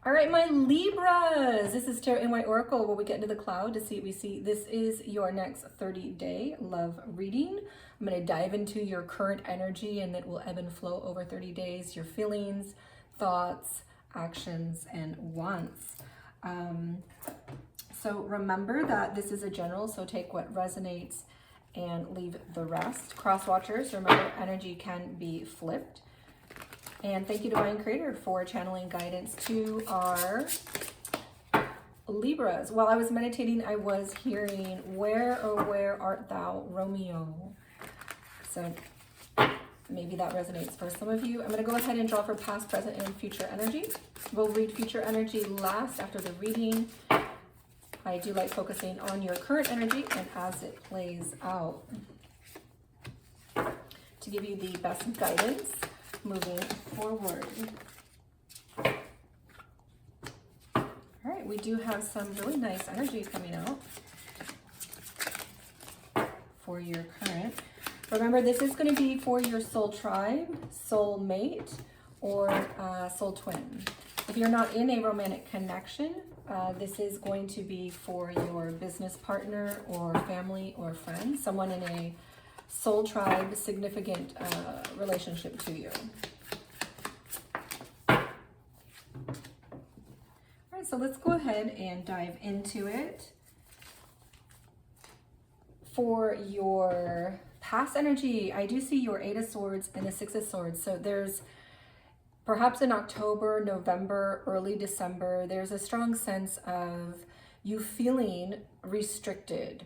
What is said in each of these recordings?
All right, my Libras. This is Tarot NY Oracle, where we get into the cloud to see what we see. This is your next 30-day love reading. I'm going to dive into your current energy, and it will ebb and flow over 30 days. Your feelings, thoughts, actions, and wants. So remember that this is a general, so take what resonates and leave the rest. Cross watchers, remember energy can be flipped. And thank you, Divine Creator, for channeling guidance to our Libras. While I was meditating, I was hearing, where, oh, where art thou, Romeo? So maybe that resonates for some of you. I'm going to go ahead and draw for past, present, and future energy. We'll read future energy last after the reading. I do like focusing on your current energy and as it plays out to give you the best guidance moving forward. All right, we do have some really nice energy coming out for your current. Remember, this is going to be for your soul tribe, soul mate, or soul twin. If you're not in a romantic connection, this is going to be for your business partner or family or friend, someone in a soul tribe, significant relationship to you. All right, so let's go ahead and dive into it. For your past energy, I do see your Eight of Swords and the Six of Swords. So there's perhaps in October, November, early December, there's a strong sense of you feeling restricted.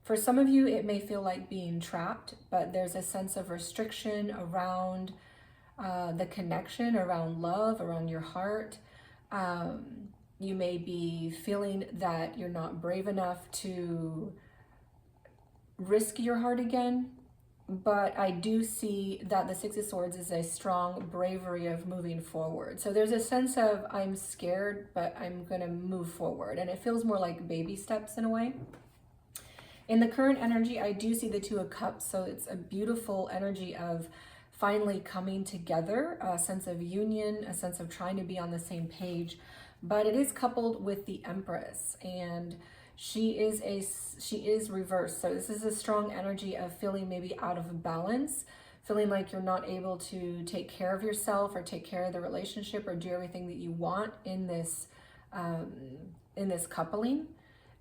For some of you, it may feel like being trapped, but there's a sense of restriction around the connection, around love, around your heart. You may be feeling that you're not brave enough to risk your heart again, but I do see that the Six of Swords is a strong bravery of moving forward. So there's a sense of, I'm scared, but I'm going to move forward. And it feels more like baby steps in a way. In the current energy, I do see the Two of Cups, so it's a beautiful energy of finally coming together, a sense of union, a sense of trying to be on the same page, but it is coupled with the Empress, and she is reversed. So this is a strong energy of feeling maybe out of balance, feeling like you're not able to take care of yourself or take care of the relationship or do everything that you want in this coupling.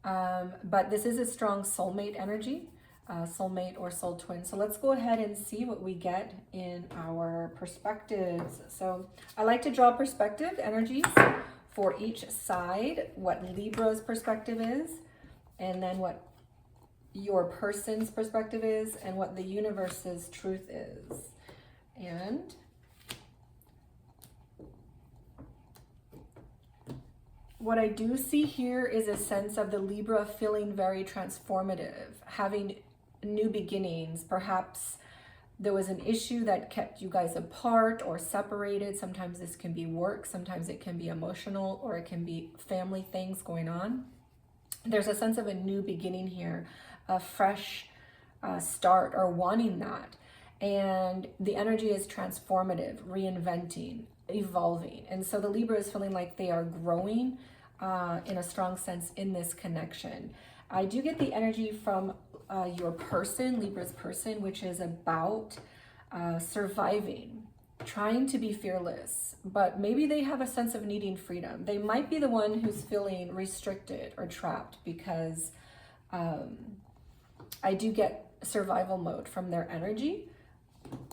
But this is a strong soulmate energy, soulmate or soul twin. So let's go ahead and see what we get in our perspectives. So I like to draw perspective energies for each side, what Libra's perspective is, and then what your person's perspective is, and what the universe's truth is. And what I do see here is a sense of the Libra feeling very transformative, having new beginnings. Perhaps there was an issue that kept you guys apart or separated. Sometimes this can be work, sometimes it can be emotional, or it can be family things going on. There's a sense of a new beginning here, a fresh start, or wanting that. And the energy is transformative, reinventing, evolving. And so the Libra is feeling like they are growing in a strong sense in this connection. I do get the energy from your person, Libra's person, which is about surviving, trying to be fearless, but maybe they have a sense of needing freedom. They might be the one who's feeling restricted or trapped, because I do get survival mode from their energy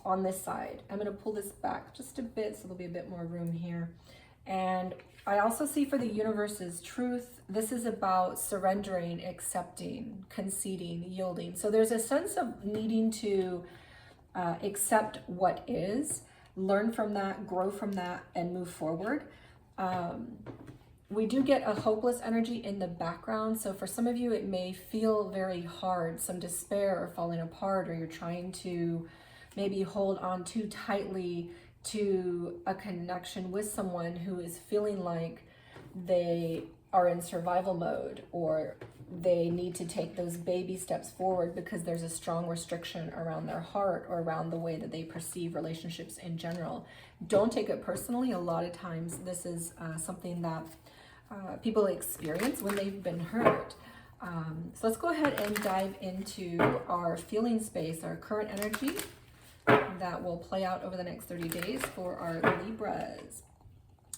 on this side. I'm going to pull this back just a bit so there'll be a bit more room here. And I also see for the universe's truth, this is about surrendering, accepting, conceding, yielding. So there's a sense of needing to accept what is, learn from that, grow from that, and move forward. We do get a hopeless energy in the background. So for some of you, it may feel very hard, some despair or falling apart, or you're trying to maybe hold on too tightly to a connection with someone who is feeling like they are in survival mode, or they need to take those baby steps forward because there's a strong restriction around their heart or around the way that they perceive relationships in general. Don't take it personally. A lot of times this is something that people experience when they've been hurt. So let's go ahead and dive into our feeling space, our current energy that will play out over the next 30 days for our Libras.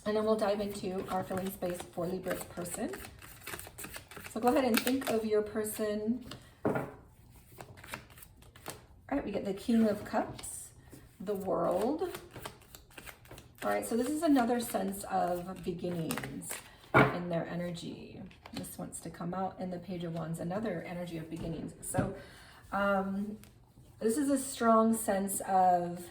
And then we'll dive into our feeling space for Libra's person. So go ahead and think of your person. All right, we get the King of Cups, the World. All right, so this is another sense of beginnings in their energy. This wants to come out in the Page of Wands, another energy of beginnings. So this is a strong sense of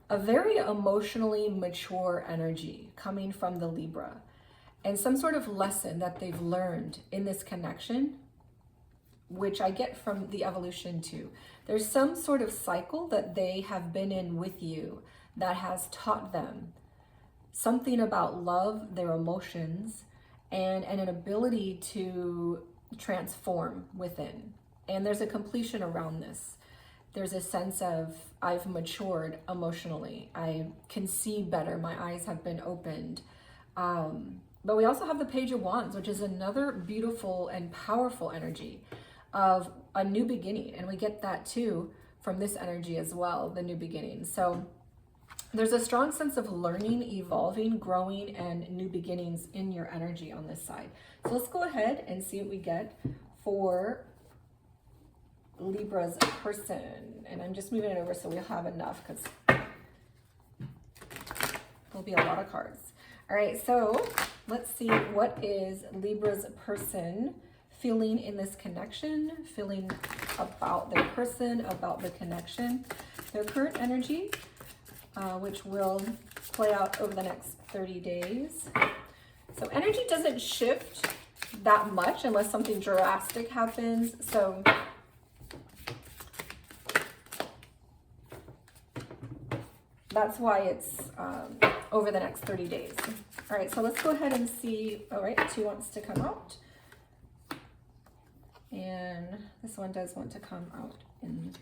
a very emotionally mature energy coming from the Libra, and some sort of lesson that they've learned in this connection, which I get from the evolution too. There's some sort of cycle that they have been in with you that has taught them something about love, their emotions, and an ability to transform within. And there's a completion around this. There's a sense of, I've matured emotionally. I can see better. My eyes have been opened. But we also have the Page of Wands, which is another beautiful and powerful energy of a new beginning. And we get that too from this energy as well, the new beginning. So there's a strong sense of learning, evolving, growing, and new beginnings in your energy on this side. So let's go ahead and see what we get for Libra's person. And I'm just moving it over so we'll have enough, because there'll be a lot of cards. All right, so let's see, what is Libra's person feeling in this connection, feeling about their person, about the connection, their current energy, which will play out over the next 30 days. So energy doesn't shift that much unless something drastic happens. So that's why it's over the next 30 days. All right, so let's go ahead and see. All right, 2 wants to come out. And this one does want to come out in,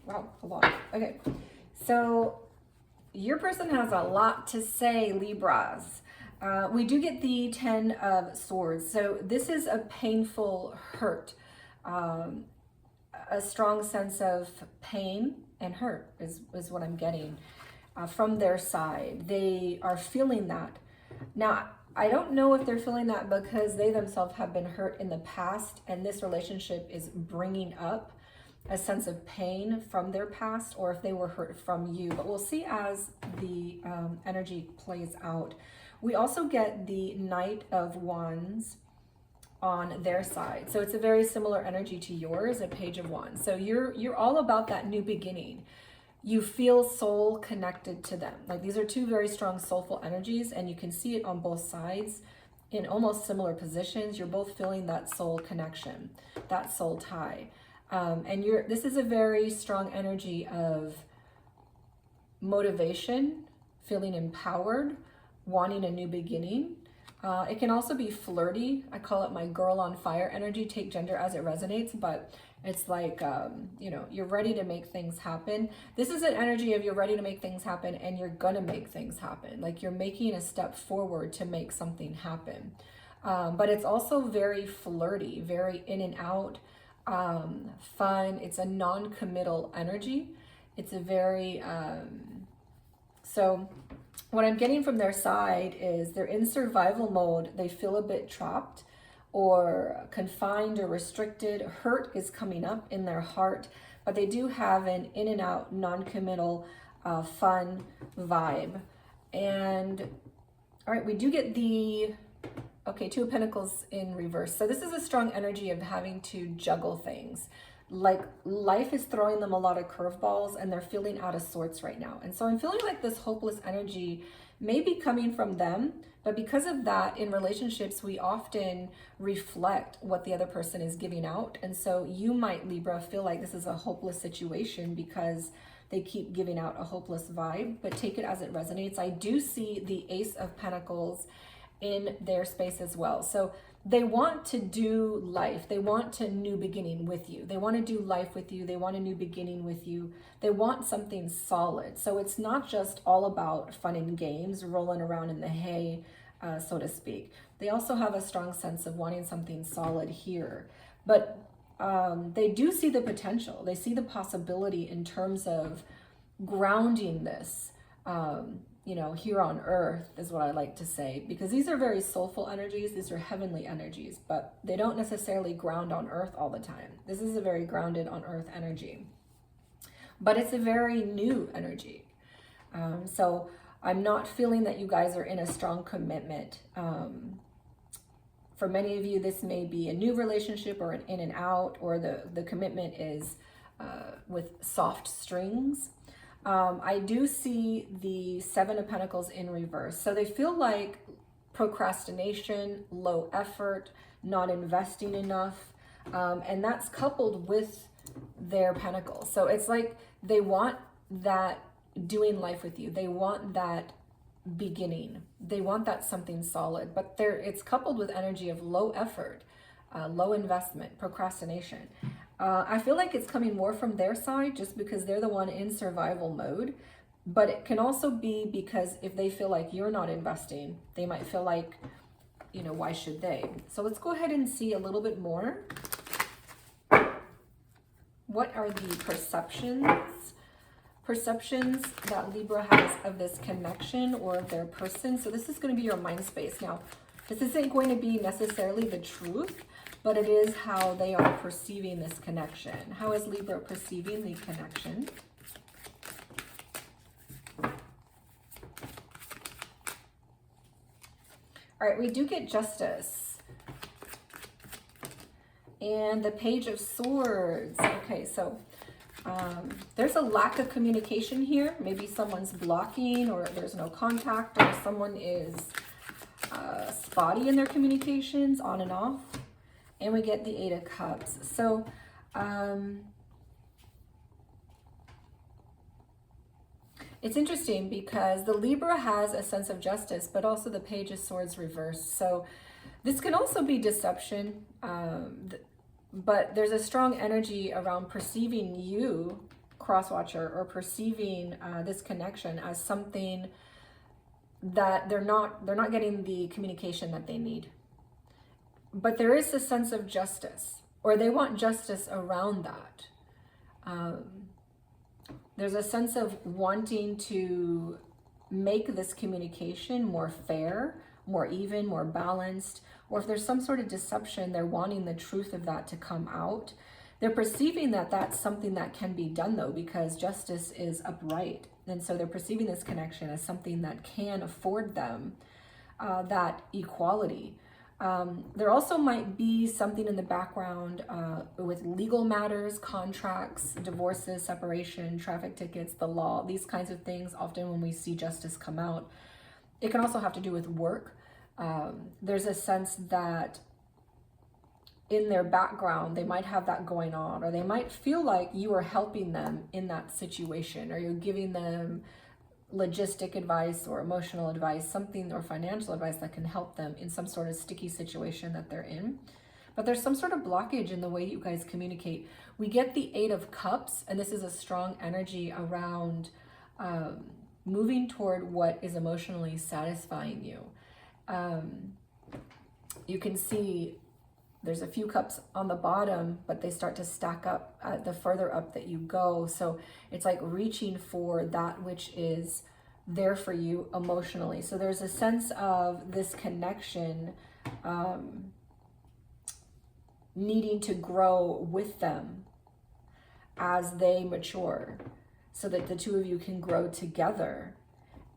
wow, a lot. Okay, so your person has a lot to say, Libras. We do get the 10 of Swords. So this is a painful hurt, a strong sense of pain and hurt is what I'm getting from their side. They are feeling that. Now, I don't know if they're feeling that because they themselves have been hurt in the past, and this relationship is bringing up a sense of pain from their past, or if they were hurt from you. But we'll see as the energy plays out. We also get the Knight of Wands on their side. So it's a very similar energy to yours, a Page of Wands. So you're all about that new beginning. You feel soul connected to them. Like, these are two very strong soulful energies, and you can see it on both sides in almost similar positions. You're both feeling that soul connection, that soul tie. And this is a very strong energy of motivation, feeling empowered, wanting a new beginning. It can also be flirty. I call it my girl on fire energy. Take gender as it resonates, but it's like, you know, you're ready to make things happen. This is an energy of you're ready to make things happen, and you're gonna make things happen. Like, you're making a step forward to make something happen. But it's also very flirty, very in and out, fun. It's a non-committal energy. It's a very, so what I'm getting from their side is they're in survival mode. They feel a bit trapped or confined or restricted. Hurt is coming up in their heart, but they do have an in and out, non-committal, fun vibe. And all right, we do get the, okay, 2 of Pentacles in reverse. So this is a strong energy of having to juggle things. Like, life is throwing them a lot of curveballs, and they're feeling out of sorts right now. And so I'm feeling like this hopeless energy may be coming from them, but because of that, in relationships, we often reflect what the other person is giving out. And so you might, Libra, feel like this is a hopeless situation because they keep giving out a hopeless vibe, but take it as it resonates. I do see the Ace of Pentacles in their space as well. So they want to do life. They want a new beginning with you. They want to do life with you. They want a new beginning with you. They want something solid. So it's not just all about fun and games, rolling around in the hay, so to speak. They also have a strong sense of wanting something solid here. But they do see the potential. They see the possibility in terms of grounding this, you know, here on earth is what I like to say, because these are very soulful energies. These are heavenly energies, but they don't necessarily ground on earth all the time. This is a very grounded on earth energy, but it's a very new energy. So I'm not feeling that you guys are in a strong commitment. For many of you, this may be a new relationship or an in and out, or the commitment is with soft strings. I do see the Seven of Pentacles in reverse. So they feel like procrastination, low effort, not investing enough. And that's coupled with their pentacles. So it's like they want that doing life with you. They want that beginning. They want that something solid, but it's coupled with energy of low effort, low investment, procrastination. I feel like it's coming more from their side just because they're the one in survival mode, but it can also be because if they feel like you're not investing, they might feel like, you know, why should they? So let's go ahead and see a little bit more. What are the perceptions that Libra has of this connection or of their person? So this is going to be your mind space. Now, this isn't going to be necessarily the truth, but it is how they are perceiving this connection. How is Libra perceiving the connection? All right, we do get Justice. And the Page of Swords. Okay, so there's a lack of communication here. Maybe someone's blocking, or there's no contact, or someone is spotty in their communications, on and off. And we get the Eight of Cups. So it's interesting because the Libra has a sense of justice, but also the Page of Swords reversed. So this can also be deception, but there's a strong energy around perceiving you, crosswatcher, or perceiving this connection as something that they're not getting the communication that they need. But there is a sense of justice, or they want justice around that. There's a sense of wanting to make this communication more fair, more even, more balanced, or if there's some sort of deception, they're wanting the truth of that to come out. They're perceiving that that's something that can be done, though, because justice is upright. And so they're perceiving this connection as something that can afford them that equality. There also might be something in the background with legal matters, contracts, divorces, separation, traffic tickets, the law, these kinds of things. Often when we see justice come out, it can also have to do with work. There's a sense that in their background, they might have that going on, or they might feel like you are helping them in that situation, or you're giving them logistic advice or emotional advice, something, or financial advice that can help them in some sort of sticky situation that they're in. But there's some sort of blockage in the way you guys communicate. We get the Eight of Cups, and this is a strong energy around moving toward what is emotionally satisfying you. You can see there's a few cups on the bottom, but they start to stack up the further up that you go. So it's like reaching for that which is there for you emotionally. So there's a sense of this connection needing to grow with them as they mature, so that the two of you can grow together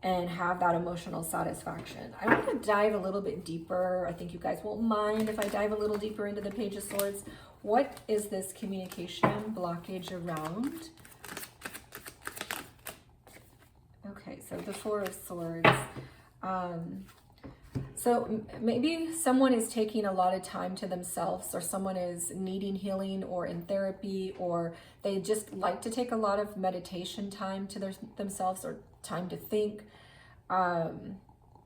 and have that emotional satisfaction. I want to dive a little bit deeper. I think you guys won't mind if I dive a little deeper into the Page of Swords. What is this communication blockage around? Okay, so the Four of Swords. So maybe someone is taking a lot of time to themselves, or someone is needing healing or in therapy, or they just like to take a lot of meditation time to themselves, or time to think.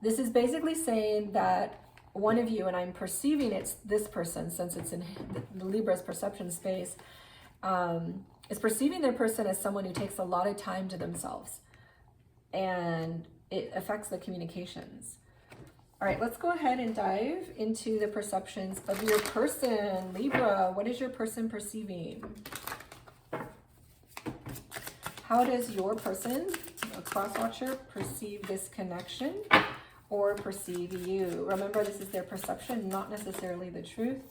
This is basically saying that one of you, and I'm perceiving it's this person since it's in the Libra's perception space, is perceiving their person as someone who takes a lot of time to themselves, and it affects the communications. All right, let's go ahead and dive into the perceptions of your person. Libra, what is your person perceiving? How does your person, a cross-watcher, perceive this connection or perceive you? Remember, this is their perception, not necessarily the truth.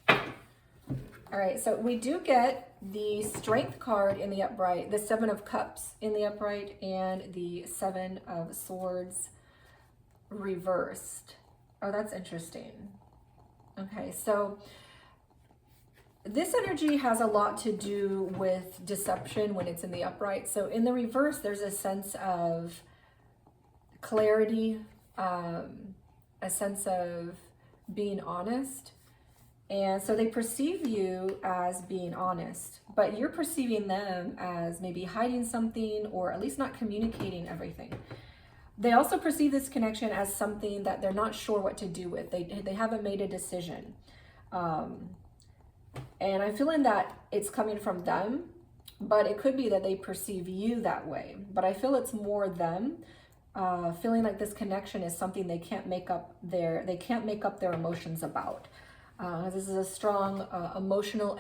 All right, so we do get the Strength card in the upright, the Seven of Cups in the upright, and the Seven of Swords reversed. Oh, that's interesting. Okay, so this energy has a lot to do with deception when it's in the upright. So in the reverse, there's a sense of clarity, a sense of being honest. And so they perceive you as being honest, but you're perceiving them as maybe hiding something or at least not communicating everything. They also perceive this connection as something that they're not sure what to do with. They haven't made a decision. And I'm feeling that it's coming from them, but it could be that they perceive you that way. But I feel it's more them feeling like this connection is something they can't make up their emotions about. This is a strong emotional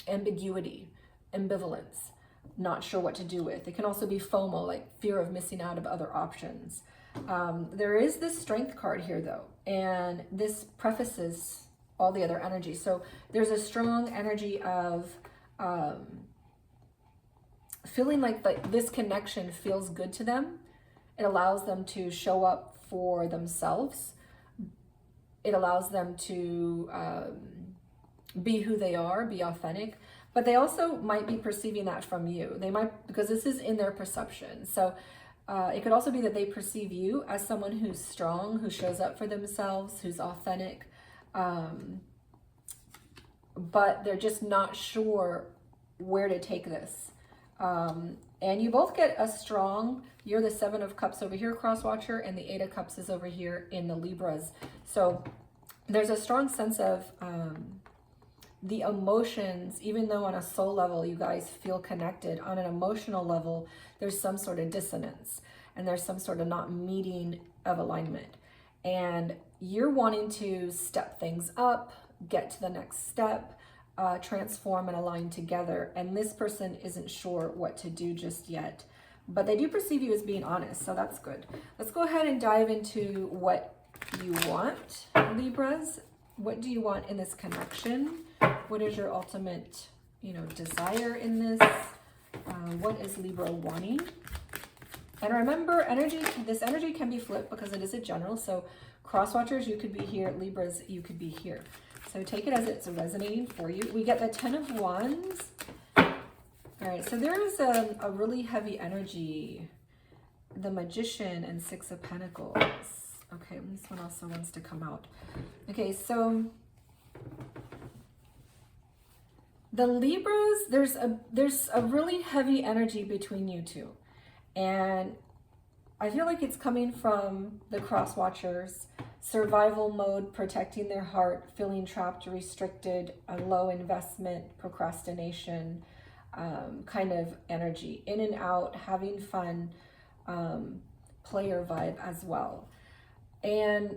ambiguity, ambivalence, not sure what to do with. It can also be FOMO, like fear of missing out of other options. There is this Strength card here though, and this prefaces all the other energy. So there's a strong energy of feeling like this connection feels good to them. It allows them to show up for themselves. It allows them to be who they are, be authentic, but they also might be perceiving that from you. They might, because this is in their perception. So it could also be that they perceive you as someone who's strong, who shows up for themselves, who's authentic, but they're just not sure where to take this. And you both get a strong, you're the Seven of Cups over here, cross-watcher, and the Eight of Cups is over here in the Libras. So there's a strong sense of the emotions, even though on a soul level you guys feel connected, on an emotional level, there's some sort of dissonance and there's some sort of not meeting of alignment. And you're wanting to step things up, get to the next step, transform and align together. And this person isn't sure what to do just yet, but they do perceive you as being honest. So that's good. Let's go ahead and dive into what you want, Libras. What do you want in this connection? What is your ultimate, desire in this? What is Libra wanting? And remember, this energy can be flipped because it is a general. So cross-watchers, you could be here. Libras, you could be here. So take it as it's resonating for you. We get the Ten of Wands. All right, so there is a really heavy energy. The Magician and Six of Pentacles. Okay, this one also wants to come out. Okay, so the Libras, there's a really heavy energy between you two. And I feel like it's coming from the cross-watchers, survival mode, protecting their heart, feeling trapped, restricted, a low investment, procrastination kind of energy. In and out, having fun, player vibe as well. And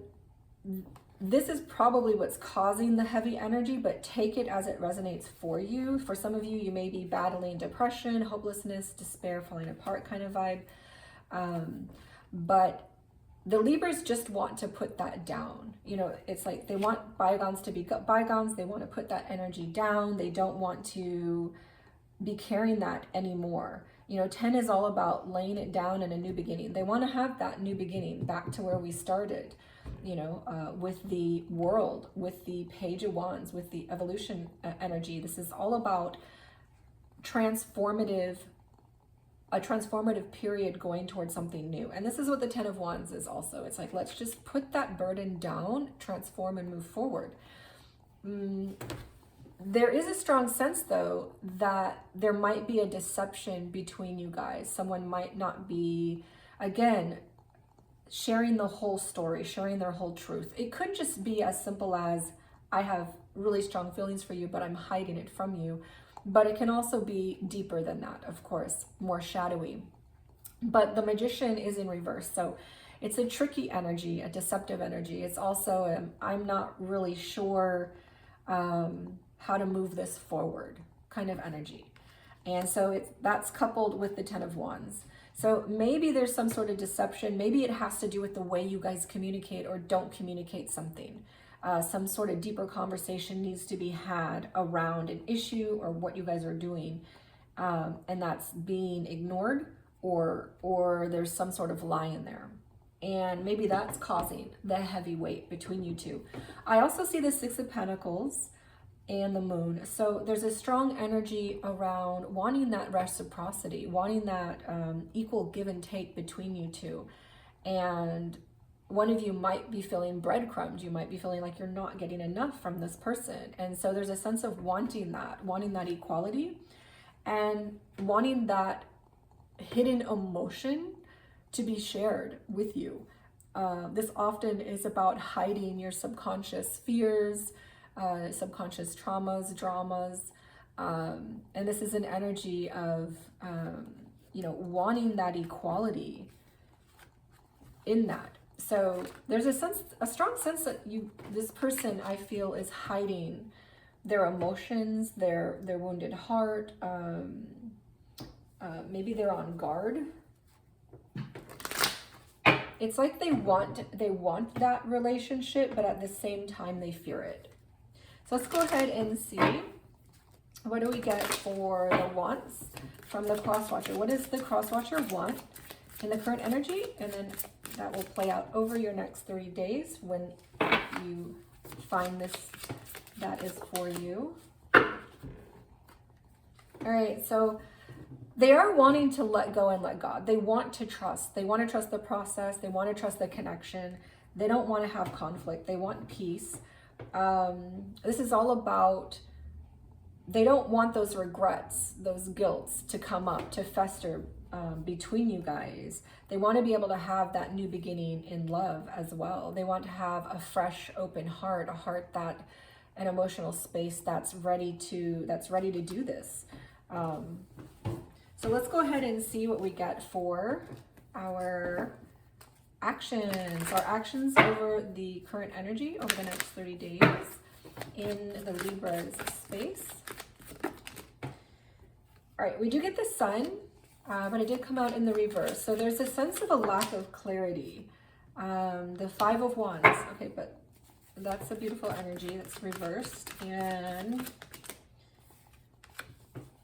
this is probably what's causing the heavy energy, but take it as it resonates for you. For some of you, you may be battling depression, hopelessness, despair, falling apart kind of vibe. But the Libras just want to put that down. It's like they want bygones to be bygones. They want to put that energy down. They don't want to be carrying that anymore. 10 is all about laying it down in a new beginning. They want to have that new beginning back to where we started, with the world, with the Page of Wands, with the evolution energy. This is all about a transformative period going towards something new. And this is what the Ten of Wands is also. It's like, let's just put that burden down, transform and move forward. There is a strong sense, though, that there might be a deception between you guys. Someone might not be, again, sharing the whole story, sharing their whole truth. It could just be as simple as, I have really strong feelings for you, but I'm hiding it from you. But it can also be deeper than that, of course, more shadowy. But the Magician is in reverse. So it's a tricky energy, a deceptive energy. It's also, I'm not really sure how to move this forward kind of energy. And so that's coupled with the Ten of Wands. So maybe there's some sort of deception. Maybe it has to do with the way you guys communicate or don't communicate something. Some sort of deeper conversation needs to be had around an issue or what you guys are doing. And that's being ignored, or there's some sort of lie in there. And maybe that's causing the heavy weight between you two. I also see the Six of Pentacles and the Moon. So there's a strong energy around wanting that reciprocity, wanting that equal give and take between you two. And one of you might be feeling breadcrumbs. You might be feeling like you're not getting enough from this person. And so there's a sense of wanting that equality, and wanting that hidden emotion to be shared with you. This often is about hiding your subconscious fears, subconscious traumas, dramas. And this is an energy of, wanting that equality in that. So there's a strong sense that this person, I feel, is hiding their emotions, their wounded heart. Maybe they're on guard. It's like they want that relationship, but at the same time they fear it. So let's go ahead and see, what do we get for the wants from the cross-watcher? What does the cross-watcher want in the current energy? And then that will play out over your next 30 days when you find this that is for you. All right, so they are wanting to let go and let God. They want to trust. They want to trust the process. They want to trust the connection. They don't want to have conflict. They want peace. This is all about, they don't want those regrets, those guilts to come up, to fester between you guys. They want to be able to have that new beginning in love as well. They want to have a fresh, open heart, a heart that, an emotional space that's ready to do this. So let's go ahead and see what we get for our actions. Our actions over the current energy over the next 30 days in the Libra's space. All right, we do get the Sun, but it did come out in the reverse. So there's a sense of a lack of clarity. The Five of Wands. Okay, but that's a beautiful energy that's reversed. And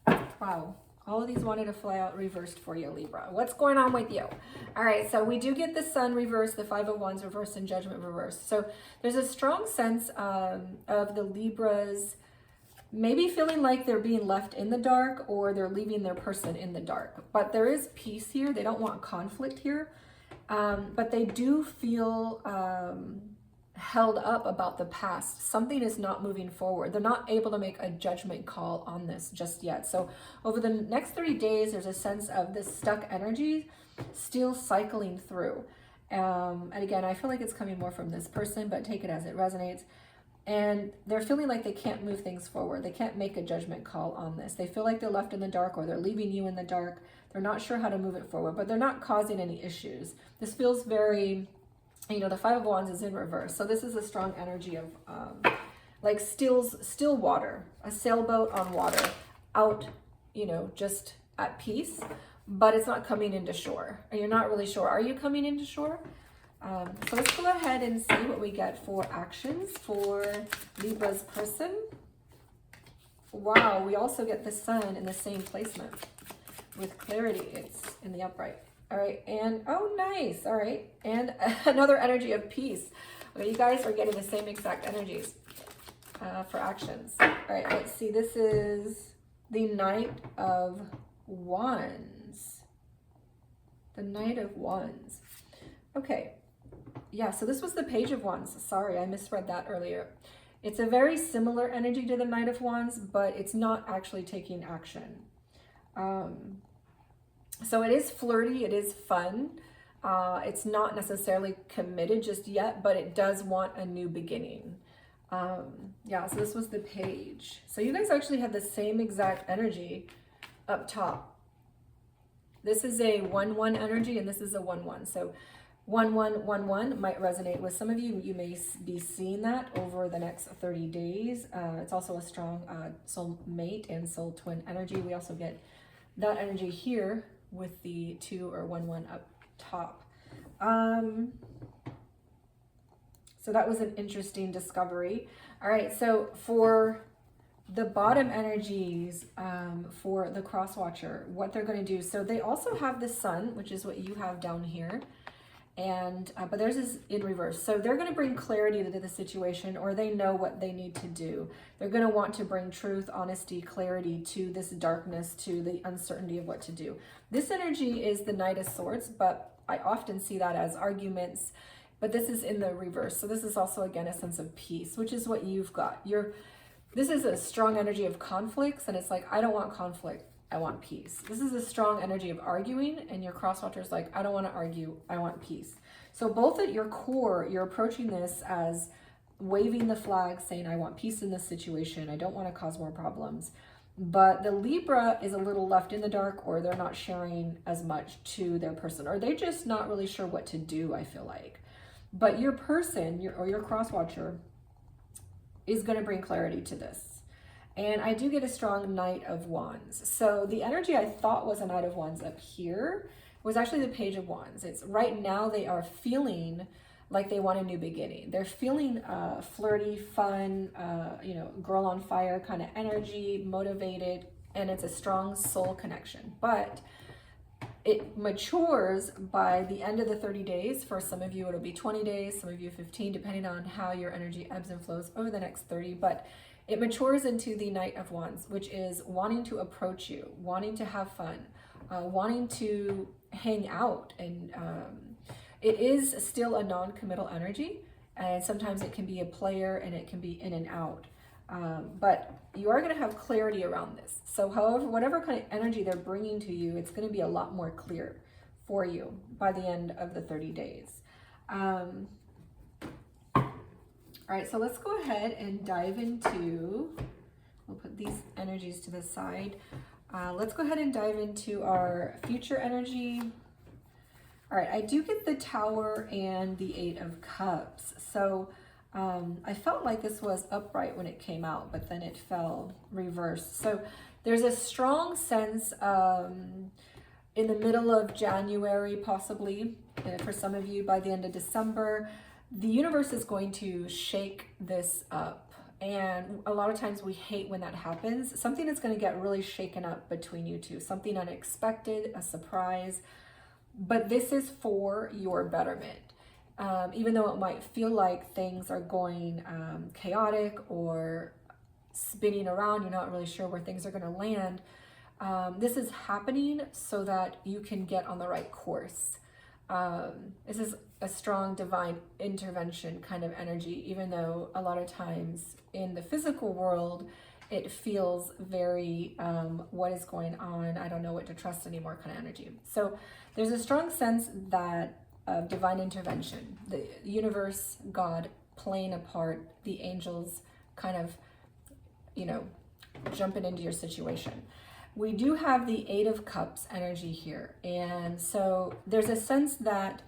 wow. All of these wanted to fly out reversed for you, Libra. What's going on with you? All right, so we do get the Sun reversed, the Five of Wands reversed, and Judgment reversed. So there's a strong sense of the Libras maybe feeling like they're being left in the dark, or they're leaving their person in the dark. But there is peace here. They don't want conflict here. But they do feel held up about the past. Something is not moving forward. They're not able to make a judgment call on this just yet. So over the next 30 days, there's a sense of this stuck energy still cycling through. And again, I feel like it's coming more from this person, but take it as it resonates. And they're feeling like they can't move things forward. They can't make a judgment call on this. They feel like they're left in the dark, or they're leaving you in the dark. They're not sure how to move it forward, but they're not causing any issues. This feels very, the Five of Wands is in reverse. So this is a strong energy of like still water, a sailboat on water, out, just at peace, but it's not coming into shore. You're not really sure. Are you coming into shore? So let's go ahead and see what we get for actions for Libra's person. Wow, we also get the Sun in the same placement with clarity. It's in the upright. All right, and oh, nice. All right, and another energy of peace. Okay, you guys are getting the same exact energies for actions. All right, let's see. This is the Knight of Wands. The Knight of Wands. Okay, yeah, so this was the Page of Wands. Sorry, I misread that earlier. It's a very similar energy to the Knight of Wands, but it's not actually taking action. So it is flirty, it is fun. It's not necessarily committed just yet, but it does want a new beginning. Yeah, so this was the page. So you guys actually have the same exact energy up top. This is a 1-1 energy and this is a 1-1. So 1-1-1-1 might resonate with some of you. You may be seeing that over the next 30 days. It's also a strong soul mate and soul twin energy. We also get that energy here with the 2 or 1-1 up top. So that was an interesting discovery. All right, so for the bottom energies, for the cross watcher, what they're going to do, so they also have the sun, which is what you have down here, and but theirs is in reverse. So they're going to bring clarity to the situation, or they know what they need to do. They're going to want to bring truth, honesty, clarity to this darkness, to the uncertainty of what to do. This energy is the Knight of Swords, but I often see that as arguments, but this is in the reverse. So this is also, again, a sense of peace, which is what you've got. This is a strong energy of conflicts, and it's like, I don't want conflict, I want peace. This is a strong energy of arguing, and your crosswatcher is like, I don't want to argue, I want peace. So both at your core, you're approaching this as waving the flag, saying, I want peace in this situation, I don't want to cause more problems. But the Libra is a little left in the dark, or they're not sharing as much to their person, or they're just not really sure what to do, I feel like. But your person, your crosswatcher, is going to bring clarity to this. And I do get a strong Knight of Wands. So the energy I thought was a Knight of Wands up here was actually the Page of Wands. It's right now they are feeling like they want a new beginning. They're feeling flirty, fun, girl on fire kind of energy, motivated, and it's a strong soul connection. But it matures by the end of the 30 days. For some of you, it'll be 20 days, some of you 15, depending on how your energy ebbs and flows over the next 30. But it matures into the Knight of Wands, which is wanting to approach you, wanting to have fun, wanting to hang out. And it is still a non-committal energy. And sometimes it can be a player and it can be in and out. But you are going to have clarity around this. So however, whatever kind of energy they're bringing to you, it's going to be a lot more clear for you by the end of the 30 days. All right, so let's go ahead and dive into, we'll put these energies to the side. Let's go ahead and dive into our future energy. All right, I do get the Tower and the 8 of Cups. So I felt like this was upright when it came out, but then it fell reversed. So there's a strong sense in the middle of January, possibly, for some of you by the end of December, the universe is going to shake this up. And a lot of times we hate when that happens. Something is going to get really shaken up between you two, something unexpected, a surprise. But this is for your betterment. Even though it might feel like things are going chaotic or spinning around, you're not really sure where things are going to land. This is happening so that you can get on the right course. This is a strong divine intervention kind of energy, even though a lot of times in the physical world, it feels very, what is going on? I don't know what to trust anymore kind of energy. So there's a strong sense that of divine intervention, the universe, God playing a part, the angels kind of, jumping into your situation. We do have the 8 of Cups energy here. And so there's a sense that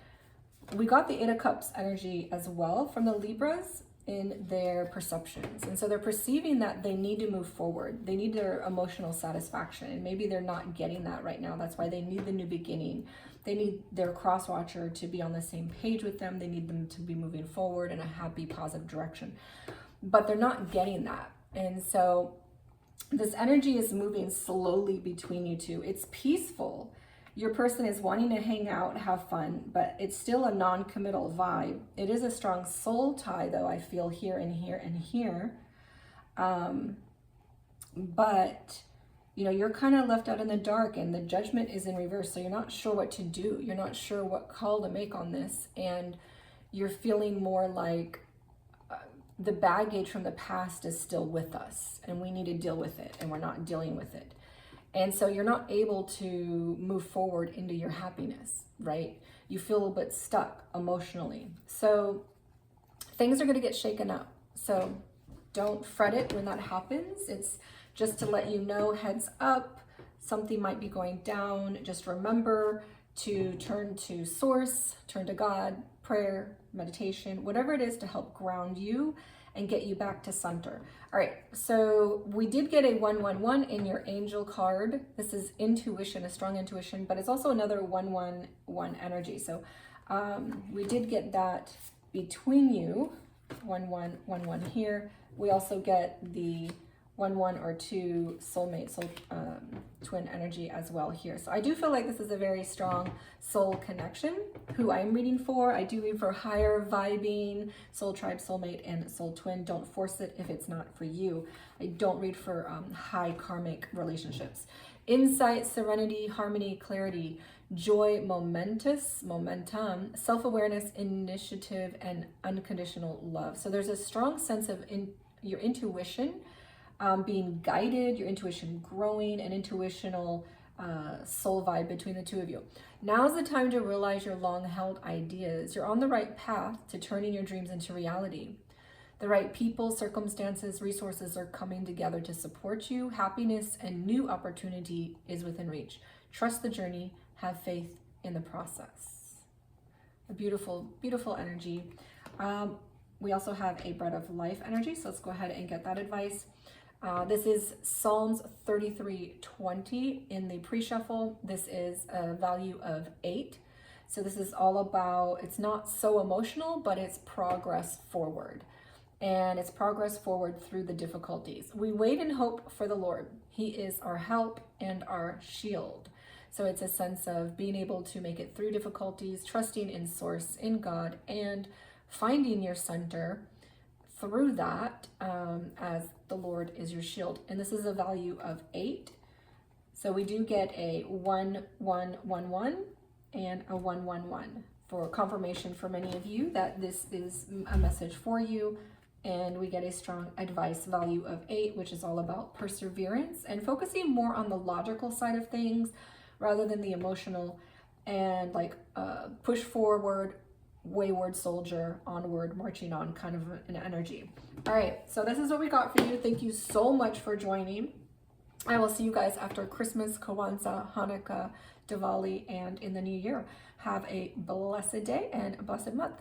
we got the 8 of Cups energy as well from the Libras in their perceptions. And so they're perceiving that they need to move forward. They need their emotional satisfaction. And maybe they're not getting that right now. That's why they need the new beginning. They need their cross-watcher to be on the same page with them. They need them to be moving forward in a happy, positive direction. But they're not getting that. And so this energy is moving slowly between you two. It's peaceful. Your person is wanting to hang out, have fun, but it's still a non-committal vibe. It is a strong soul tie, though, I feel here and here and here. But you're kind of left out in the dark and the judgment is in reverse. So you're not sure what to do. You're not sure what call to make on this. And you're feeling more like the baggage from the past is still with us and we need to deal with it, and we're not dealing with it. And so you're not able to move forward into your happiness, right? You feel a little bit stuck emotionally. So things are going to get shaken up. So don't fret it when that happens. It's just to let you know, heads up, something might be going down. Just remember to turn to source, turn to God, prayer, meditation, whatever it is to help ground you and get you back to center. All right, so we did get a 111 in your angel card. This is intuition, a strong intuition, but it's also another 111 energy. So we did get that between you, 1111 here. We also get the 1 or 2 soulmate, twin energy as well here. So I do feel like this is a very strong soul connection. Who I'm reading for, I do read for higher vibing, soul tribe, soulmate, and soul twin. Don't force it if it's not for you. I don't read for high karmic relationships. Insight, serenity, harmony, clarity, joy, momentum, self-awareness, initiative, and unconditional love. So there's a strong sense of your intuition being guided, your intuition growing, an intuitional soul vibe between the two of you. Now's the time to realize your long-held ideas. You're on the right path to turning your dreams into reality. The right people, circumstances, resources are coming together to support you. Happiness and new opportunity is within reach. Trust the journey. Have faith in the process. A beautiful, beautiful energy. We also have a bread of life energy, so let's go ahead and get that advice. This is Psalms 33:20 in the pre-shuffle. This is a value of 8. So this is all about, it's not so emotional, but it's progress forward. And it's progress forward through the difficulties. We wait and hope for the Lord. He is our help and our shield. So it's a sense of being able to make it through difficulties, trusting in source, in God, and finding your center through that, as the Lord is your shield. And this is a value of 8. So we do get a 1111 and a 111 for confirmation for many of you that this is a message for you. And we get a strong advice value of 8, which is all about perseverance and focusing more on the logical side of things rather than the emotional, and like push forward, wayward soldier, onward, marching on kind of an energy. All right, so this is what we got for you. Thank you so much for joining. I will see you guys after Christmas, Kwanzaa, Hanukkah, Diwali, and in the new year. Have a blessed day and a blessed month.